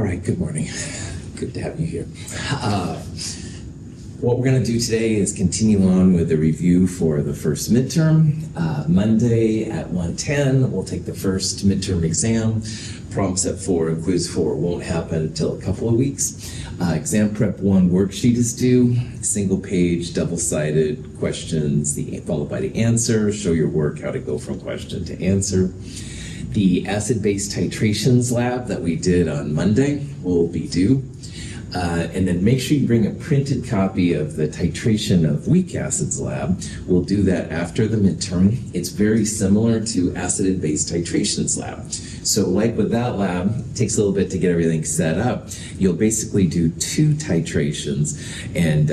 right, good morning. Good to have you here. What we're going to do today is continue on with the review for the first midterm. Monday at 1:10, we'll take the first midterm exam. Problem set 4 and quiz 4 won't happen until a couple of weeks. Exam prep 1 worksheet is due. Single page, double-sided questions, followed by the answer. Show your work how to go from question to answer. The acid-base titrations lab that we did on Monday will be due. And then make sure you bring a printed copy of the titration of weak acids lab. We'll do that after the midterm. It's very similar to acid and base titrations lab. So like with that lab, it takes a little bit to get everything set up. You'll basically do 2 titrations, and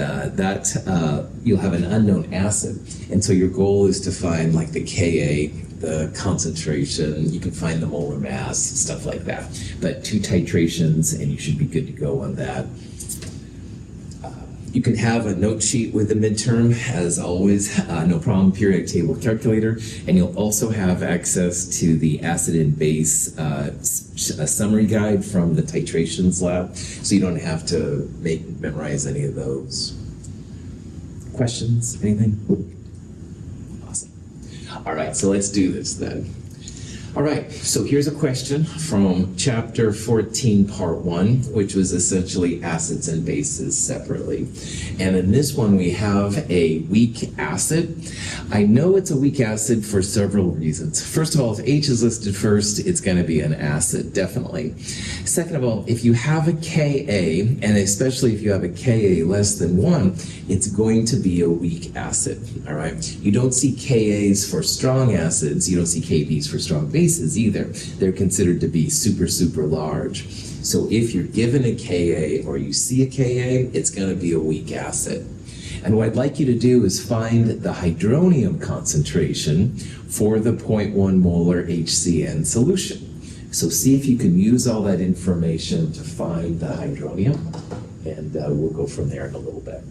you'll have an unknown acid. And so your goal is to find like the Ka, the concentration, you can find the molar mass, stuff like that. But 2 titrations and you should be good to go on that. You can have a note sheet with the midterm, as always, no problem, periodic table calculator, and you'll also have access to the acid and base a summary guide from the titrations lab, so you don't have to memorize any of those. Questions, anything? All right, so let's do this then. All right, so here's a question from chapter 14, part 1, which was essentially acids and bases separately. And in this one, we have a weak acid. I know it's a weak acid for several reasons. First of all, if H is listed first, it's going to be an acid, definitely. Second of all, if you have a Ka, and especially if you have a Ka less than 1, it's going to be a weak acid, all right? You don't see Kas for strong acids, you don't see Kbs for strong bases either. They're considered to be super, super large. So if you're given a Ka or you see a Ka, it's going to be a weak acid. And what I'd like you to do is find the hydronium concentration for the 0.1 molar HCN solution. So see if you can use all that information to find the hydronium, and we'll go from there in a little bit.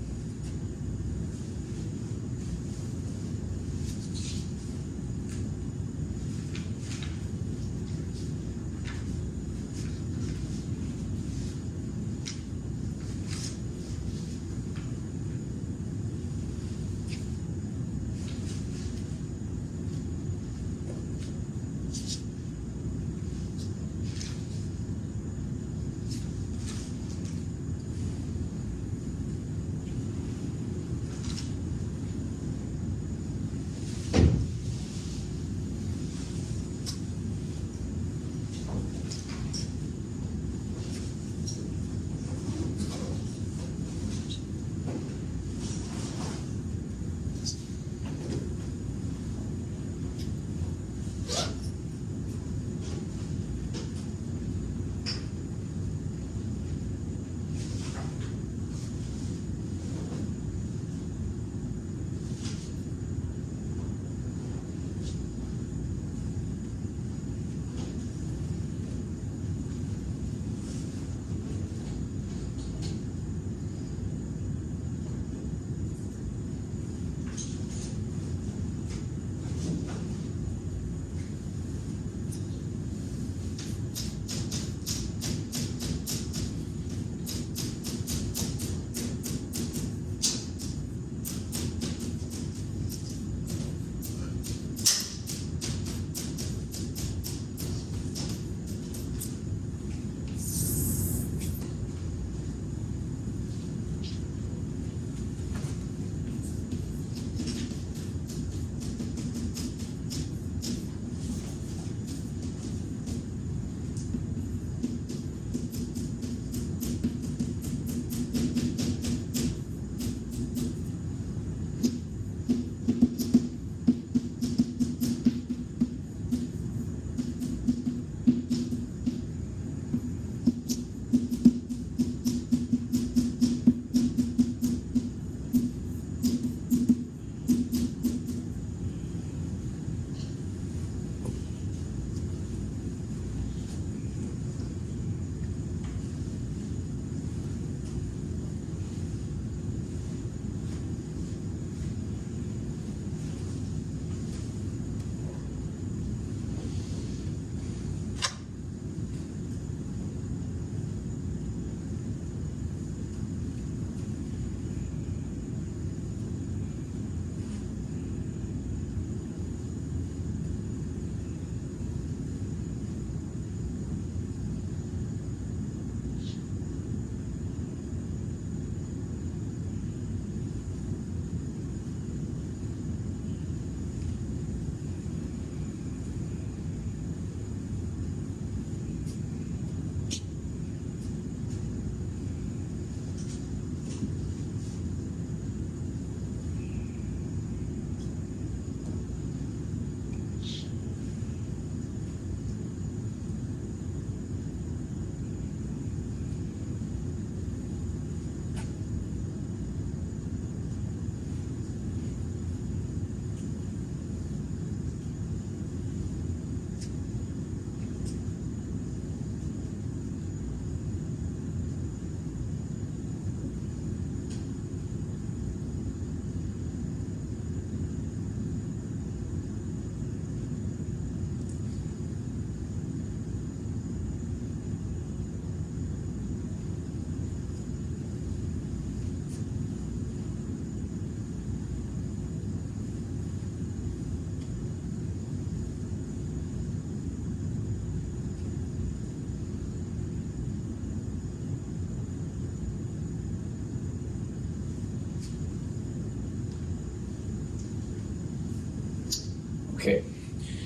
Okay,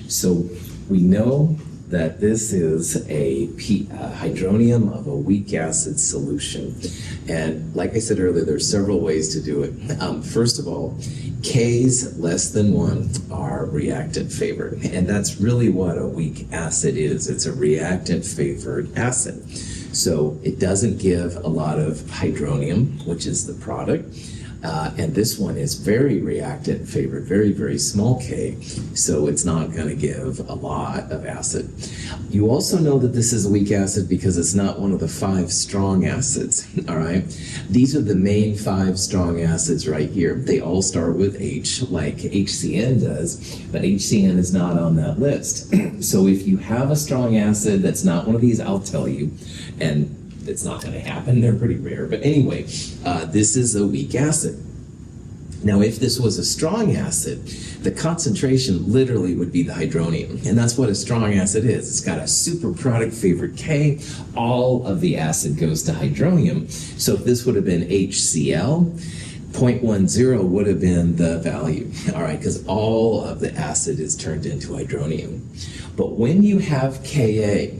so we know that this is a hydronium of a weak acid solution. And like I said earlier, there's several ways to do it. First of all, K's less than 1 are reactant favored. And that's really what a weak acid is. It's a reactant favored acid. So it doesn't give a lot of hydronium, which is the product. And this one is very reactant favored, very, very small K, so it's not going to give a lot of acid. You also know that this is a weak acid because it's not one of the 5 strong acids, all right? These are the main 5 strong acids right here. They all start with H, like HCN does, but HCN is not on that list. So if you have a strong acid that's not one of these, I'll tell you, and it's not going to happen. They're pretty rare. But anyway, this is a weak acid. Now, if this was a strong acid, the concentration literally would be the hydronium. And that's what a strong acid is. It's got a super product favored K. All of the acid goes to hydronium. So if this would have been HCl, 0.10 would have been the value, all right, because all of the acid is turned into hydronium. But when you have Ka,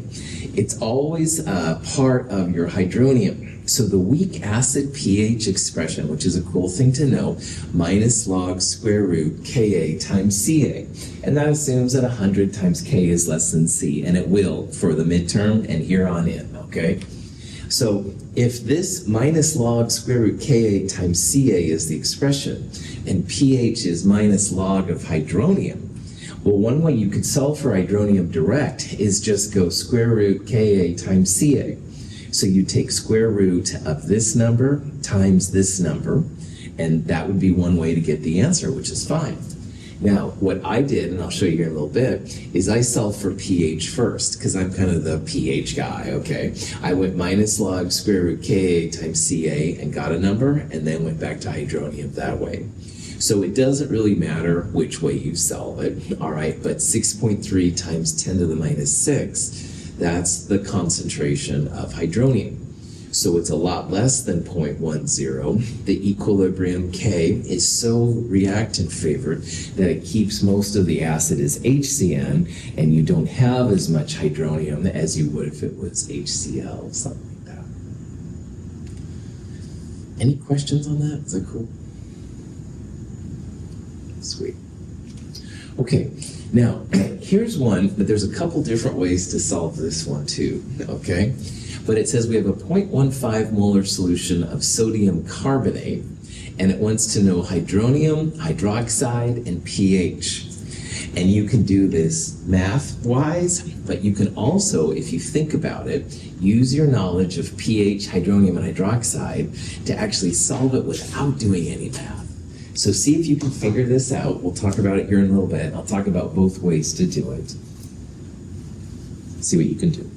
it's always part of your hydronium. So the weak acid pH expression, which is a cool thing to know, minus log square root Ka times Ca. And that assumes that 100 times K is less than C, and it will for the midterm and here on in, okay? So if this minus log square root Ka times Ca is the expression, and pH is minus log of hydronium, well, one way you could solve for hydronium direct is just go square root Ka times Ca. So you take square root of this number times this number, and that would be one way to get the answer, which is fine. Now, what I did, and I'll show you here in a little bit, is I solved for pH first, because I'm kind of the pH guy, okay? I went minus log square root Ka times Ca and got a number, and then went back to hydronium that way. So it doesn't really matter which way you solve it, all right? But 6.3 times 10 to the minus 6, that's the concentration of hydronium. So it's a lot less than 0.10. The equilibrium K is so reactant favored that it keeps most of the acid as HCN, and you don't have as much hydronium as you would if it was HCl, something like that. Any questions on that? Is that cool? Sweet. Okay, now here's one, but there's a couple different ways to solve this one too, okay? But it says we have a 0.15 molar solution of sodium carbonate, and it wants to know hydronium, hydroxide, and pH. And you can do this math-wise, but you can also, if you think about it, use your knowledge of pH, hydronium, and hydroxide to actually solve it without doing any math. So see if you can figure this out. We'll talk about it here in a little bit. I'll talk about both ways to do it. See what you can do.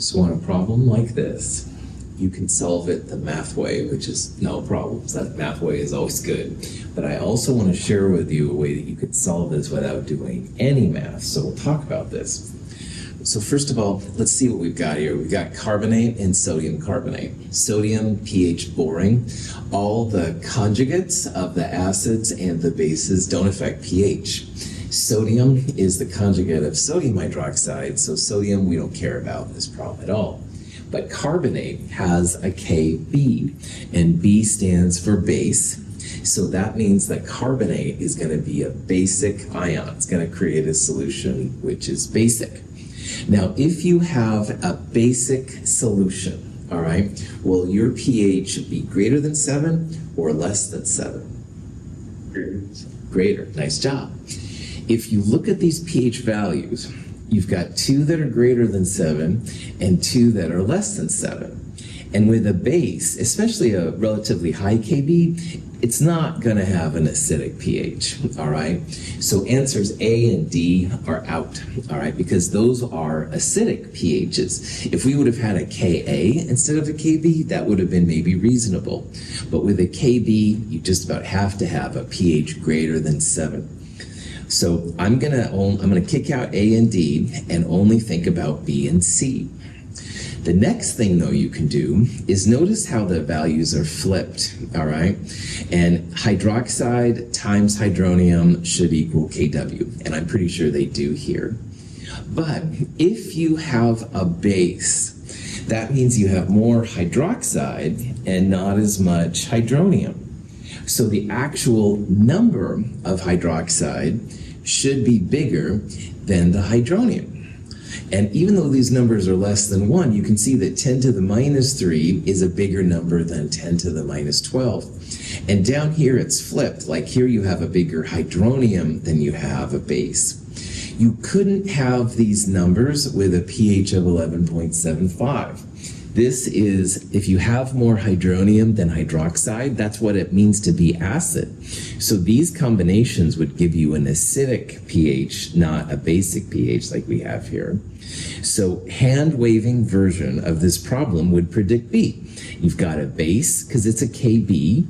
So on a problem like this, you can solve it the math way, which is no problems. That math way is always good. But I also want to share with you a way that you could solve this without doing any math. So we'll talk about this. So first of all, let's see what we've got here. We've got carbonate and sodium carbonate. Sodium, pH boring. All the conjugates of the acids and the bases don't affect pH. Sodium is the conjugate of sodium hydroxide, so sodium we don't care about this problem at all. But carbonate has a Kb, and B stands for base. So that means that carbonate is going to be a basic ion. It's going to create a solution which is basic. Now, if you have a basic solution, all right, will your pH should be greater than 7 or less than 7? Greater. Nice job. If you look at these pH values, you've got 2 that are greater than 7 and 2 that are less than 7. And with a base, especially a relatively high Kb, it's not going to have an acidic pH, all right? So answers A and D are out, all right, because those are acidic pHs. If we would have had a Ka instead of a Kb, that would have been maybe reasonable. But with a Kb, you just about have to have a pH greater than 7. So I'm gonna kick out A and D and only think about B and C. The next thing, though, you can do is notice how the values are flipped, all right? And hydroxide times hydronium should equal Kw, and I'm pretty sure they do here. But if you have a base, that means you have more hydroxide and not as much hydronium. So the actual number of hydroxide should be bigger than the hydronium. And even though these numbers are less than 1, you can see that 10 to the minus 3 is a bigger number than 10 to the minus 12. And down here it's flipped, like here you have a bigger hydronium than you have a base. You couldn't have these numbers with a pH of 11.75. This is, if you have more hydronium than hydroxide, that's what it means to be acid. So these combinations would give you an acidic pH, not a basic pH like we have here. So hand-waving version of this problem would predict B. You've got a base, because it's a Kb.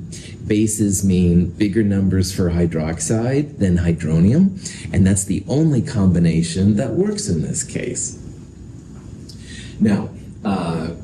Bases mean bigger numbers for hydroxide than hydronium, and that's the only combination that works in this case. Now,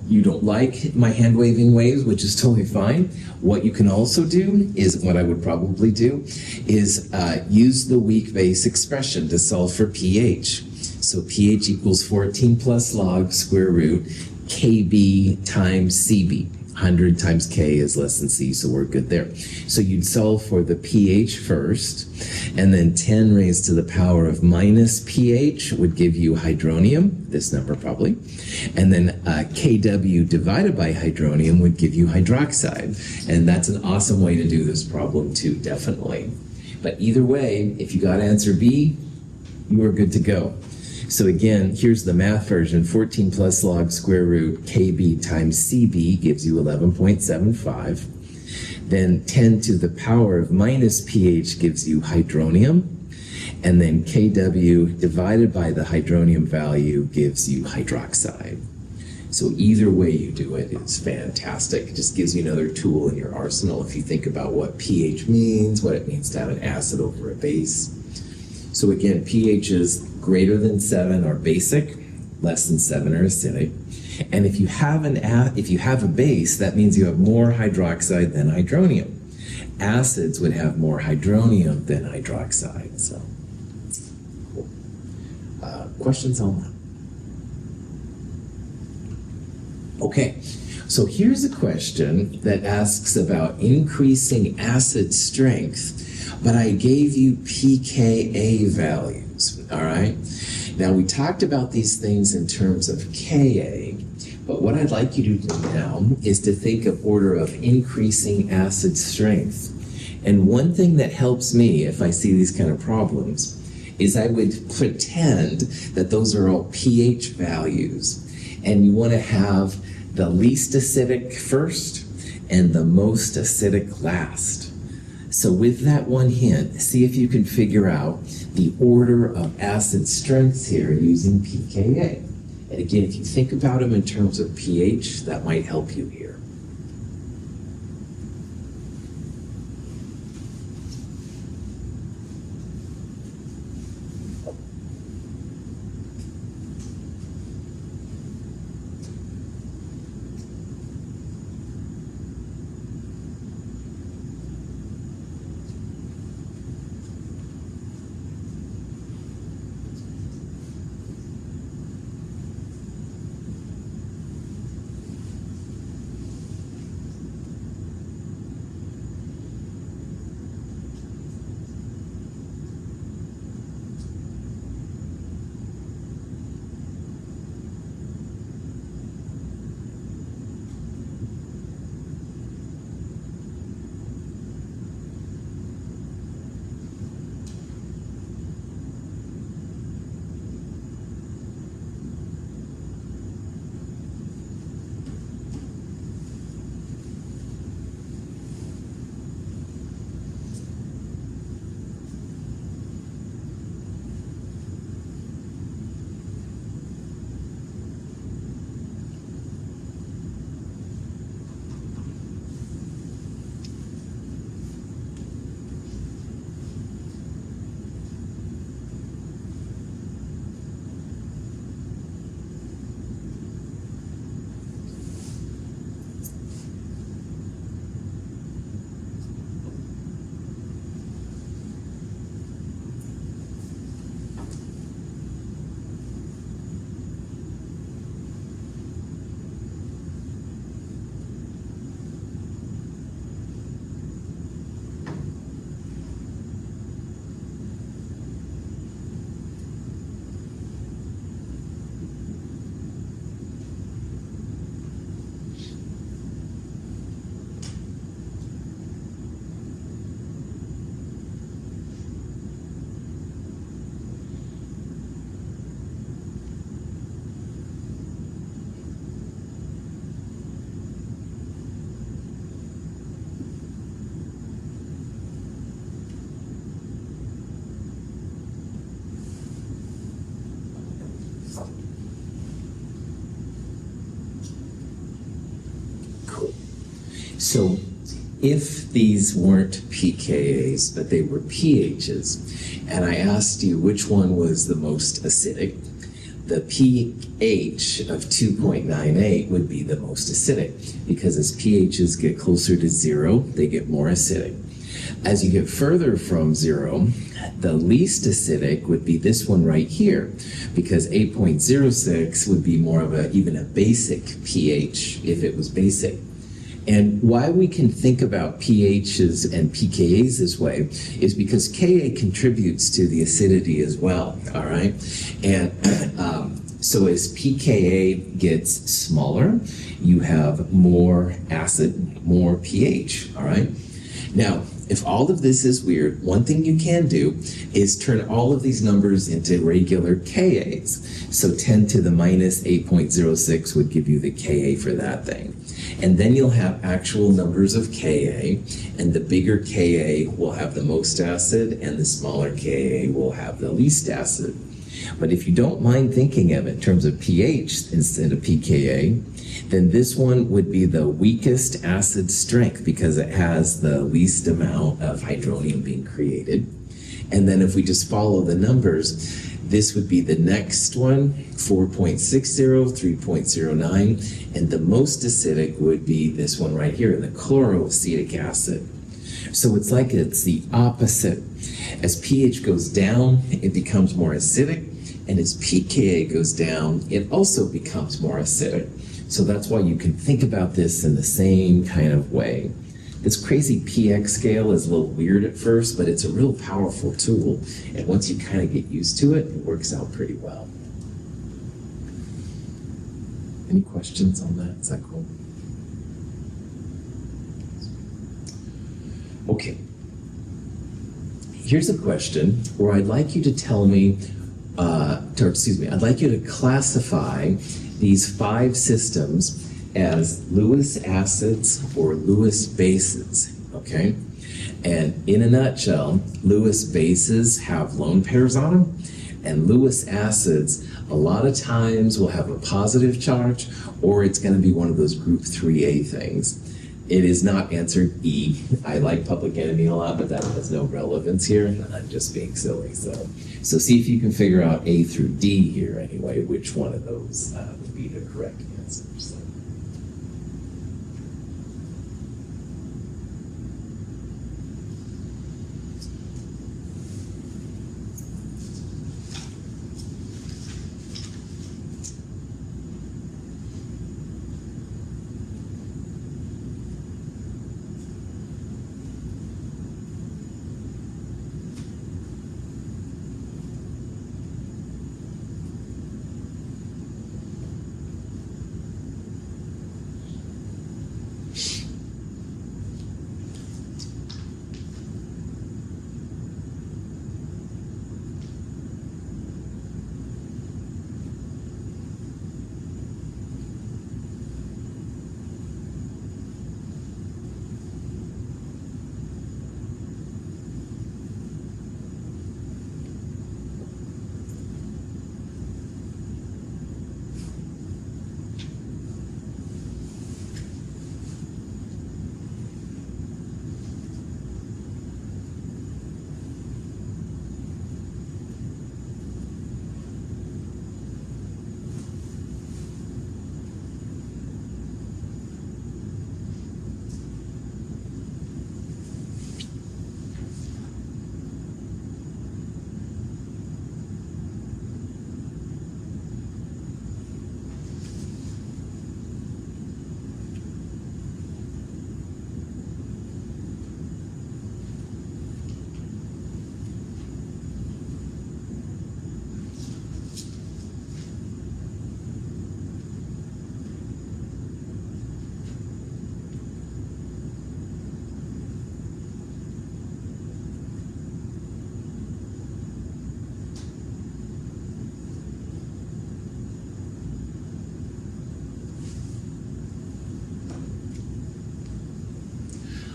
you don't like my hand-waving waves, which is totally fine. What you can also do is, what I would probably do, is use the weak base expression to solve for pH. So pH equals 14 plus log square root Kb times Cb. 100 times K is less than C, so we're good there. So you'd solve for the pH first, and then 10 raised to the power of minus pH would give you hydronium, this number probably, and then Kw divided by hydronium would give you hydroxide. And that's an awesome way to do this problem too, definitely. But either way, if you got answer B, you are good to go. So again, here's the math version. 14 plus log square root Kb times Cb gives you 11.75. Then 10 to the power of minus pH gives you hydronium. And then Kw divided by the hydronium value gives you hydroxide. So either way you do it, it's fantastic. It just gives you another tool in your arsenal if you think about what pH means, what it means to have an acid over a base. So again, pH is greater than 7 are basic, less than 7 are acidic. And if you have a base, that means you have more hydroxide than hydronium. Acids would have more hydronium than hydroxide. So, cool. Questions on that? Okay, so here's a question that asks about increasing acid strength, but I gave you pKa values, all right? Now, we talked about these things in terms of Ka, but what I'd like you to do now is to think of order of increasing acid strength. And one thing that helps me if I see these kind of problems is I would pretend that those are all pH values, and you want to have the least acidic first and the most acidic last. So with that one hint, see if you can figure out the order of acid strengths here using pKa. And again, if you think about them in terms of pH, that might help you here. So if these weren't pKa's, but they were pHs, and I asked you which one was the most acidic, the pH of 2.98 would be the most acidic, because as pHs get closer to 0, they get more acidic. As you get further from 0, the least acidic would be this one right here, because 8.06 would be more of even a basic pH if it was basic. And why we can think about pHs and pKa's this way is because Ka contributes to the acidity as well, all right? And so as pKa gets smaller, you have more acid, more pH, all right? Now, if all of this is weird, one thing you can do is turn all of these numbers into regular Ka's. So 10 to the minus 8.06 would give you the Ka for that thing. And then you'll have actual numbers of Ka, and the bigger Ka will have the most acid, and the smaller Ka will have the least acid. But if you don't mind thinking of it in terms of pH instead of pKa, then this one would be the weakest acid strength because it has the least amount of hydronium being created. And then if we just follow the numbers, this would be the next one, 4.60, 3.09, and the most acidic would be this one right here, the chloroacetic acid. So it's like it's the opposite. As pH goes down, it becomes more acidic, and as pKa goes down, it also becomes more acidic. So that's why you can think about this in the same kind of way. This crazy px scale is a little weird at first, but it's a real powerful tool. And once you kind of get used to it, it works out pretty well. Any questions on that? Is that cool? Okay. Here's a question where I'd like you to tell me, I'd like you to classify these 5 systems as Lewis acids or Lewis bases, okay? And in a nutshell, Lewis bases have lone pairs on them, and Lewis acids A lot of times we'll have a positive charge, or it's going to be one of those group 3A things. It is not answered E. I like Public Enemy a lot, but that has no relevance here. I'm just being silly. So see if you can figure out A through D here anyway, which one of those would be the correct answer. So.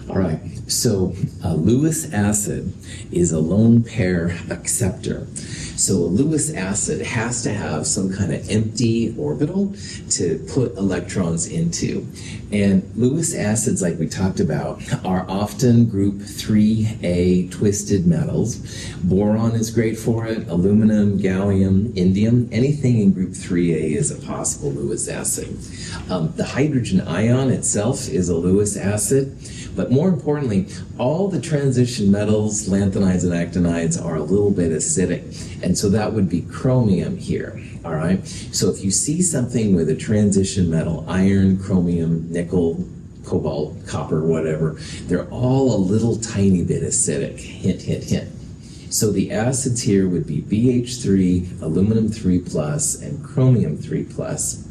All right, so Lewis acid is a lone pair acceptor. So a Lewis acid has to have some kind of empty orbital to put electrons into. And Lewis acids, like we talked about, are often group 3A twisted metals. Boron is great for it, aluminum, gallium, indium. Anything in group 3A is a possible Lewis acid. The hydrogen ion itself is a Lewis acid. But more importantly, all the transition metals, lanthanides and actinides, are a little bit acidic. And so that would be chromium here, all right? So if you see something with a transition metal, iron, chromium, nickel, cobalt, copper, whatever, they're all a little tiny bit acidic. Hint, hint, hint. So the acids here would be BH3, aluminum 3+, and chromium 3+.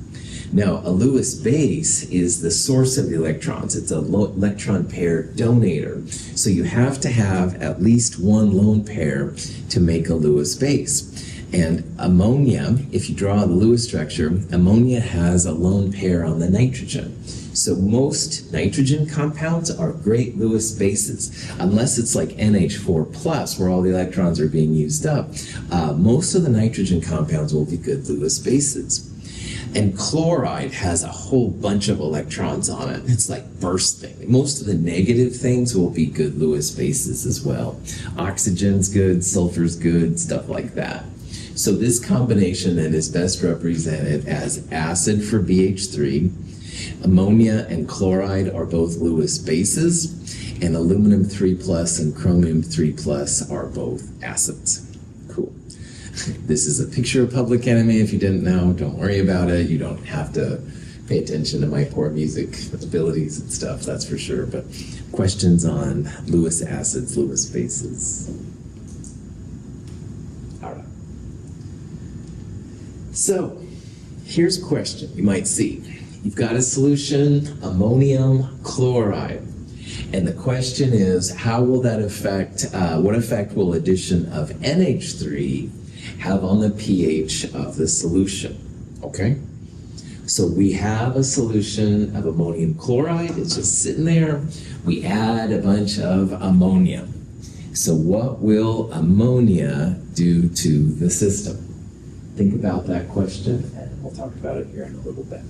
Now, a Lewis base is the source of the electrons. It's a electron pair donator. So you have to have at least one lone pair to make a Lewis base. And ammonia, if you draw the Lewis structure, ammonia has a lone pair on the nitrogen. So most nitrogen compounds are great Lewis bases, unless it's like NH4+, where all the electrons are being used up. Most of the nitrogen compounds will be good Lewis bases. And chloride has a whole bunch of electrons on it. It's like bursting. Most of the negative things will be good Lewis bases as well. Oxygen's good, sulfur's good, stuff like that. So this combination then is best represented as acid for BH3. Ammonia and chloride are both Lewis bases, and aluminum 3+ and chromium 3+ are both acids. Cool. This is a picture of Public Enemy. If you didn't know, don't worry about it. You don't have to pay attention to my poor music abilities and stuff, that's for sure. But questions on Lewis acids, Lewis bases? All right. So here's a question you might see. You've got a solution, ammonium chloride. And the question is, how will that affect, what effect will addition of NH3 have on the pH of the solution? Okay? So we have a solution of ammonium chloride. It's just sitting there. We add a bunch of ammonia. So what will ammonia do to the system? think about that question, and we'll talk about it here in a little bit.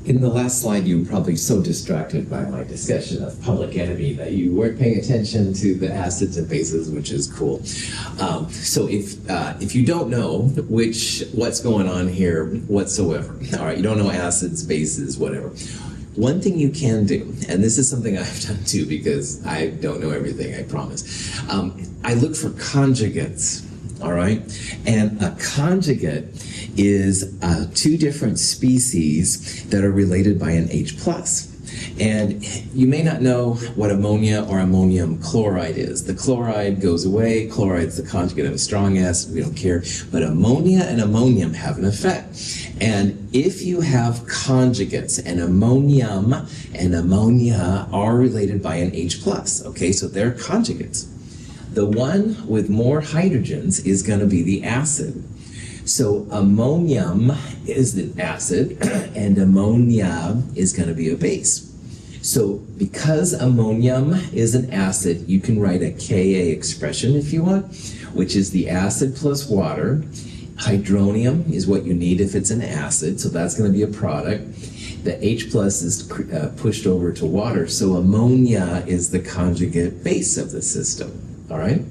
In the last slide, you were probably so distracted by my discussion of public enemy that you weren't paying attention to the acids and bases, which is cool. So if you don't know what's going on here whatsoever, all right, you don't know acids, bases, whatever. One thing you can do, and this is something I've done too because I don't know everything, I promise. I look for conjugates. All right, and a conjugate is two different species that are related by an H+. And you may not know what ammonia or ammonium chloride is. The chloride goes away. Chloride's the conjugate of a strong acid. We don't care. But ammonia and ammonium have an effect. And if you have conjugates, and ammonium and ammonia are related by an H+, okay, so they're conjugates. The one with more hydrogens is going to be the acid. So ammonium is the acid, and ammonia is going to be a base. So because ammonium is an acid, you can write a Ka expression if you want, which is the acid plus water. Hydronium is what you need if it's an acid, so that's going to be a product. The H+ is pushed over to water, so ammonia is the conjugate base of the system. All right?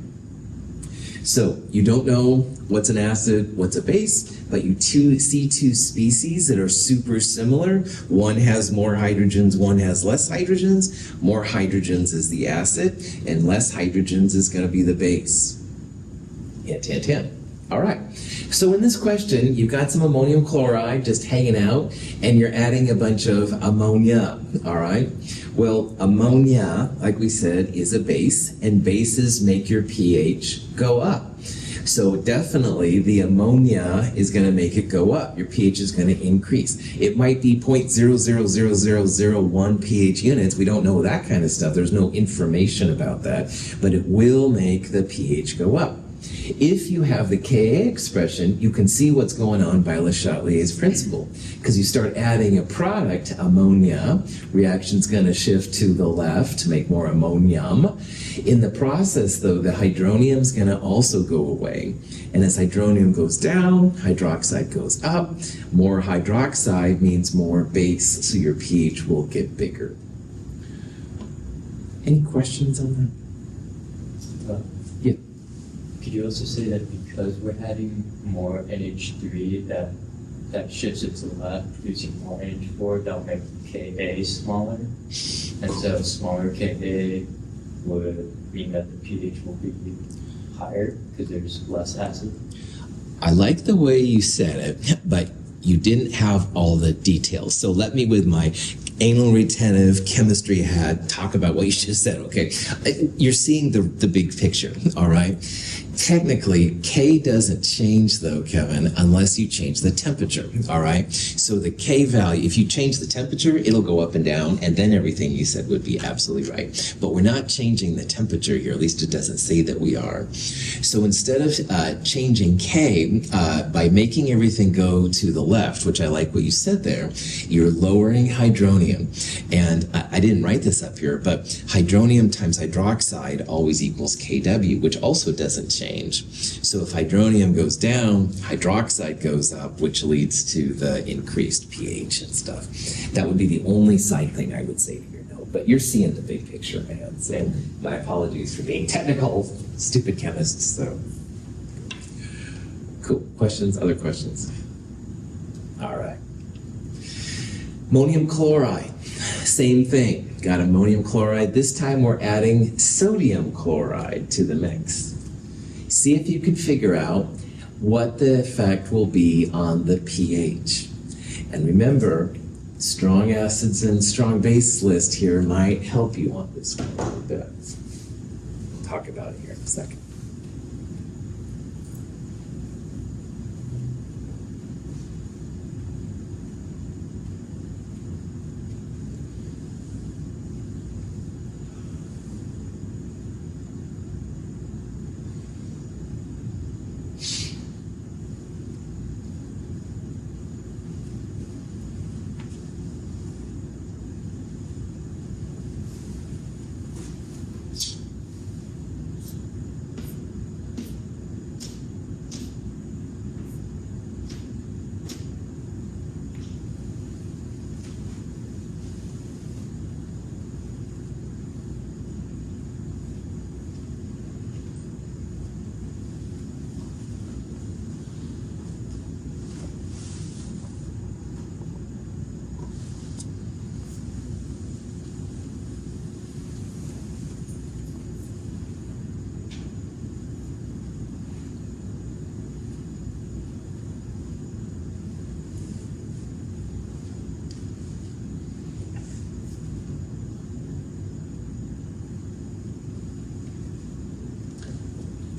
So you don't know what's an acid, what's a base, but you see two species that are super similar. One has more hydrogens, one has less hydrogens. More hydrogens is the acid, and less hydrogens is going to be the base. Hint, hint, hint. All right. So in this question, you've got some ammonium chloride just hanging out, and you're adding a bunch of ammonia. All right. Well, ammonia, like we said, is a base, and bases make your pH go up. So definitely the ammonia is going to make it go up. Your pH is going to increase. It might be 0.000001 pH units. We don't know that kind of stuff. There's no information about that, but it will make the pH go up. If you have the Ka expression, you can see what's going on by Le Chatelier's principle. Because you start adding a product, ammonia, reaction's going to shift to the left to make more ammonium. In the process, though, the hydronium's going to also go away. And as hydronium goes down, hydroxide goes up. More hydroxide means more base, so your pH will get bigger. Any questions on that? Yeah. Could you also say that because we're adding more NH3, that shifts it to the left, producing more NH4, that'll make Ka smaller? And so smaller Ka would mean that the pH will be higher because there's less acid? I like the way you said it, but you didn't have all the details. So let me, with my anal retentive chemistry hat, talk about what you just said, okay? You're seeing the big picture, all right? Technically, K doesn't change though, Kevin, unless you change the temperature, all right? So the K value, if you change the temperature, it'll go up and down, and then everything you said would be absolutely right. But we're not changing the temperature here, at least it doesn't say that we are. So instead of changing K, by making everything go to the left, which I like what you said there, you're lowering hydronium. And I didn't write this up here, but hydronium times hydroxide always equals Kw, which also doesn't change. So if hydronium goes down, hydroxide goes up, which leads to the increased pH and stuff. That would be the only side thing I would say to your note. But you're seeing the big picture, man. And my apologies for being technical, stupid chemists. So cool. Questions? Other questions? All right. Ammonium chloride. Same thing. Got ammonium chloride. This time we're adding sodium chloride to the mix. See if you can figure out what the effect will be on the pH. And remember, strong acids and strong base list here might help you on this one a little bit. We'll talk about it here in a second.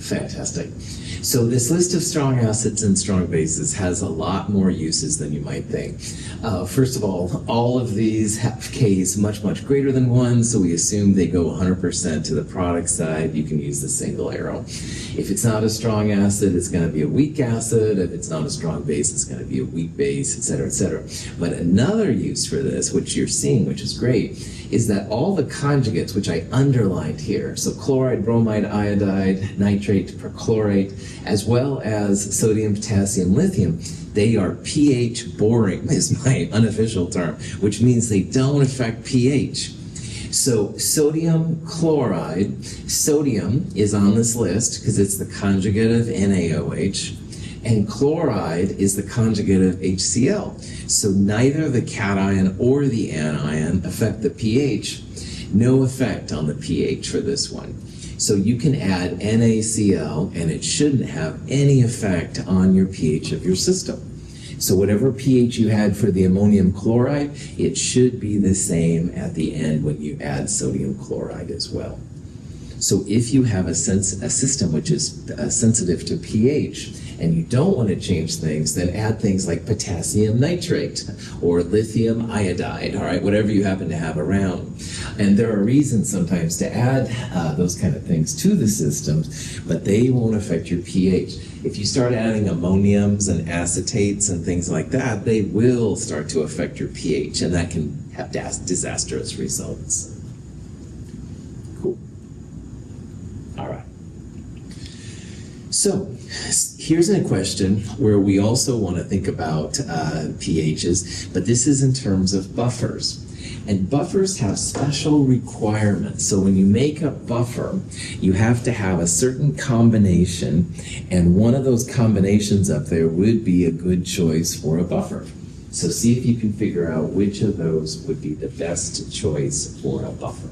Fantastic. So this list of strong acids and strong bases has a lot more uses than you might think. First of all of these have K's much, much greater than 1, so we assume they go 100% to the product side. You can use the single arrow. If it's not a strong acid, it's going to be a weak acid. If it's not a strong base, it's going to be a weak base, et cetera, et cetera. But another use for this, which you're seeing, which is great, is that all the conjugates, which I underlined here, so chloride, bromide, iodide, nitrate, perchlorate, as well as sodium, potassium, lithium, they are pH boring, is my unofficial term, which means they don't affect pH. So sodium chloride, sodium is on this list because it's the conjugate of NaOH, and chloride is the conjugate of HCl. So neither the cation or the anion affect the pH. No effect on the pH for this one. So you can add NaCl and it shouldn't have any effect on your pH of your system. So whatever pH you had for the ammonium chloride, it should be the same at the end when you add sodium chloride as well. So if you have a system which is sensitive to pH, and you don't want to change things, then add things like potassium nitrate or lithium iodide, all right, whatever you happen to have around. And there are reasons sometimes to add those kind of things to the systems, but they won't affect your pH. If you start adding ammoniums and acetates and things like that, they will start to affect your pH, and that can have disastrous results. Cool. All right. So here's a question where we also want to think about pHs, but this is in terms of buffers. And buffers have special requirements. So when you make a buffer, you have to have a certain combination, and one of those combinations up there would be a good choice for a buffer. So see if you can figure out which of those would be the best choice for a buffer.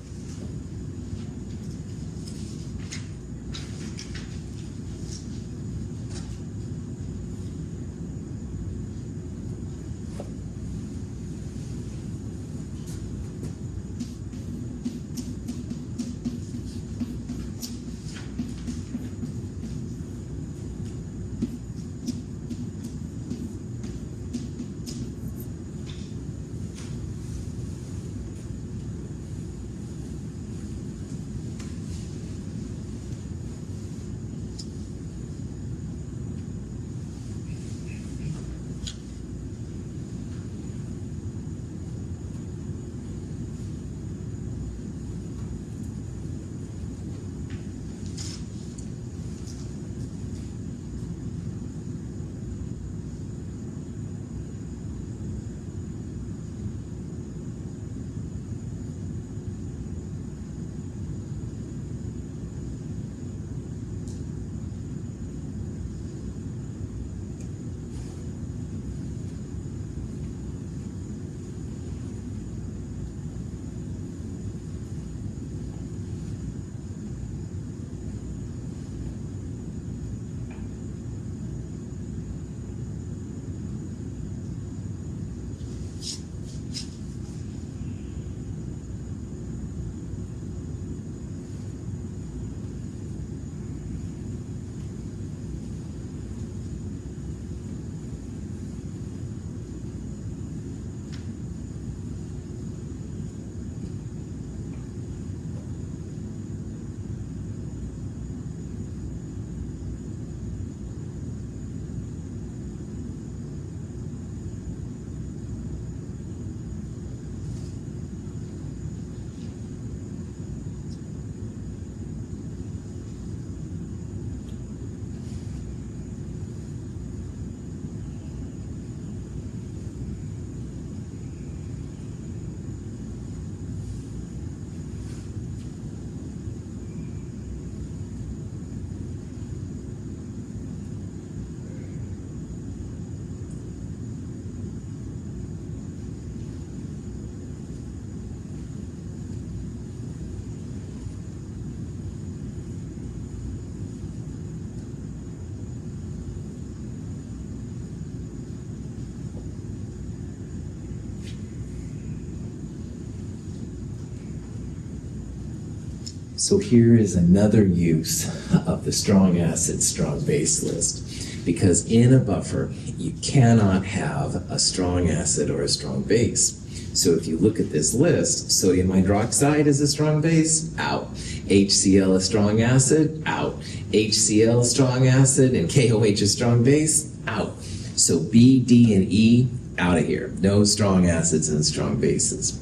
So here is another use of the strong acid, strong base list. Because in a buffer, you cannot have a strong acid or a strong base. So if you look at this list, sodium hydroxide is a strong base, out. HCl a strong acid, out. HCl a strong acid, and KOH a strong base, out. So B, D, and E, out of here. No strong acids and strong bases.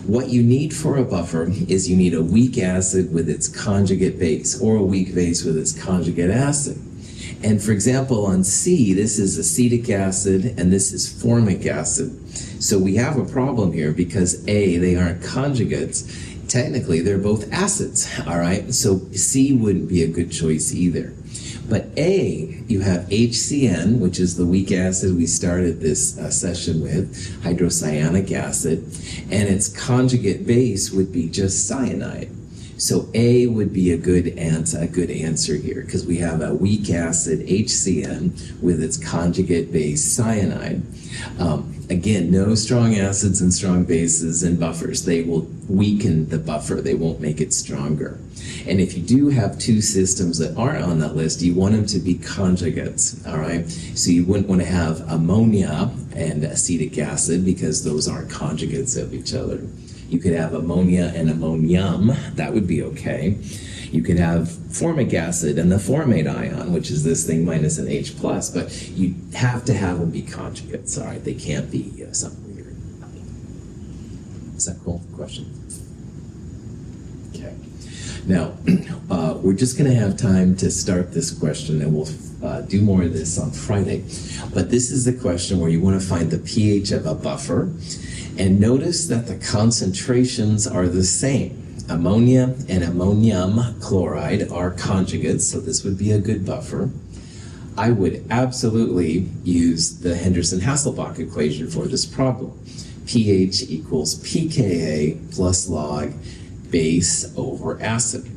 What you need for a buffer is you need a weak acid with its conjugate base, or a weak base with its conjugate acid. And for example, on C, this is acetic acid and this is formic acid. So we have a problem here because A, they aren't conjugates. Technically, they're both acids, all right? So C wouldn't be a good choice either. But A, you have HCN, which is the weak acid we started this session with, hydrocyanic acid, and its conjugate base would be just cyanide. So A would be a good answer here, because we have a weak acid, HCN, with its conjugate base, cyanide. Again, no strong acids and strong bases in buffers. They will weaken the buffer. They won't make it stronger. And if you do have two systems that aren't on that list, you want them to be conjugates, all right? So you wouldn't want to have ammonia and acetic acid because those aren't conjugates of each other. You could have ammonia and ammonium. That would be okay. You could have formic acid and the formate ion, which is this thing minus an H+, but you have to have them be conjugates, all right? They can't be something weird. Is that cool? Question? Okay. Now, we're just going to have time to start this question, and we'll do more of this on Friday. But this is the question where you want to find the pH of a buffer, and notice that the concentrations are the same. Ammonia and ammonium chloride are conjugates, so this would be a good buffer. I would absolutely use the Henderson-Hasselbalch equation for this problem. pH equals pKa plus log base over acid.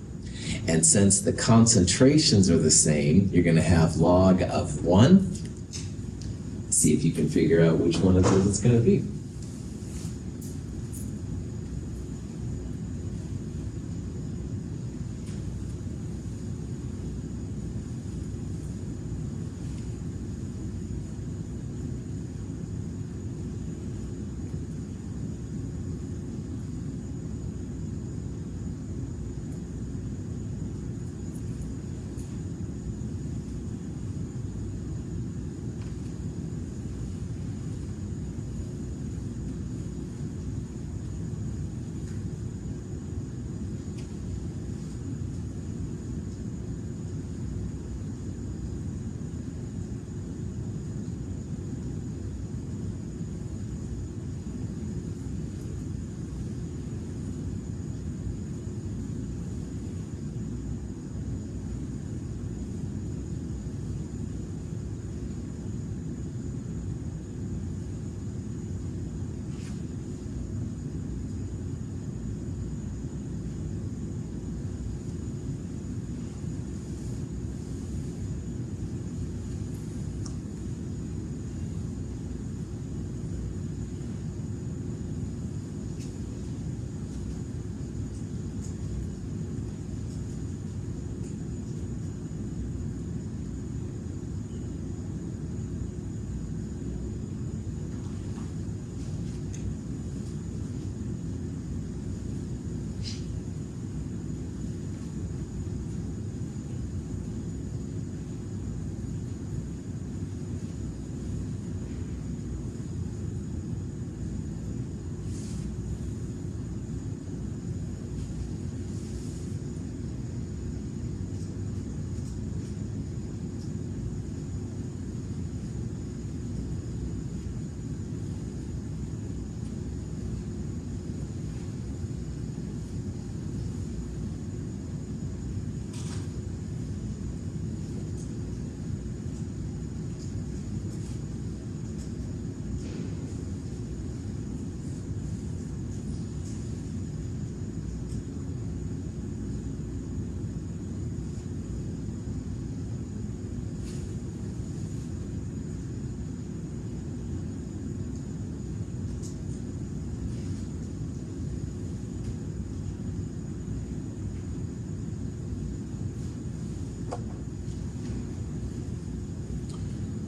And since the concentrations are the same, you're going to have log of 1. See if you can figure out which one of those it's going to be.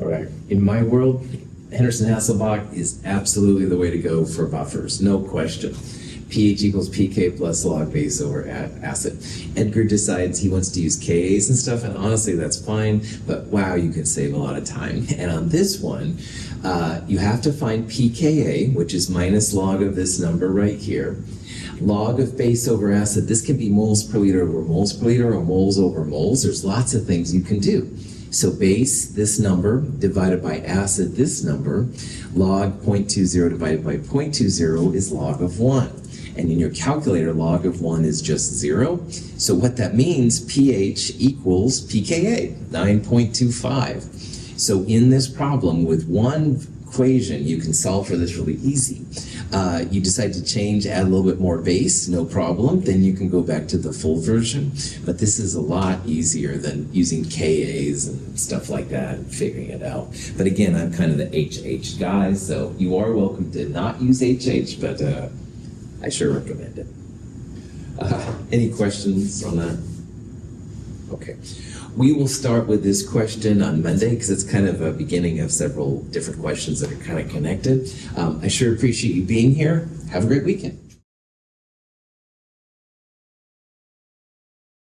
All right. In my world, Henderson-Hasselbalch is absolutely the way to go for buffers, no question. pH equals pK plus log base over acid. Edgar decides he wants to use Kas and stuff, and honestly, that's fine, but wow, you can save a lot of time. And on this one, you have to find pKa, which is minus log of this number right here. Log of base over acid, this can be moles per liter over moles per liter or moles over moles. There's lots of things you can do. So base, this number, divided by acid, this number, log 0.20 divided by 0.20 is log of 1. And in your calculator, log of 1 is just 0. So what that means, pH equals pKa, 9.25. So in this problem, with one equation, you can solve for this really easy. You decide to change, add a little bit more base, no problem. Then you can go back to the full version. But this is a lot easier than using KAs and stuff like that and figuring it out. But again, I'm kind of the HH guy, so you are welcome to not use HH, but I sure recommend it. Any questions on that? Okay. We will start with this question on Monday because it's kind of a beginning of several different questions that are kind of connected. I sure appreciate you being here. Have a great weekend.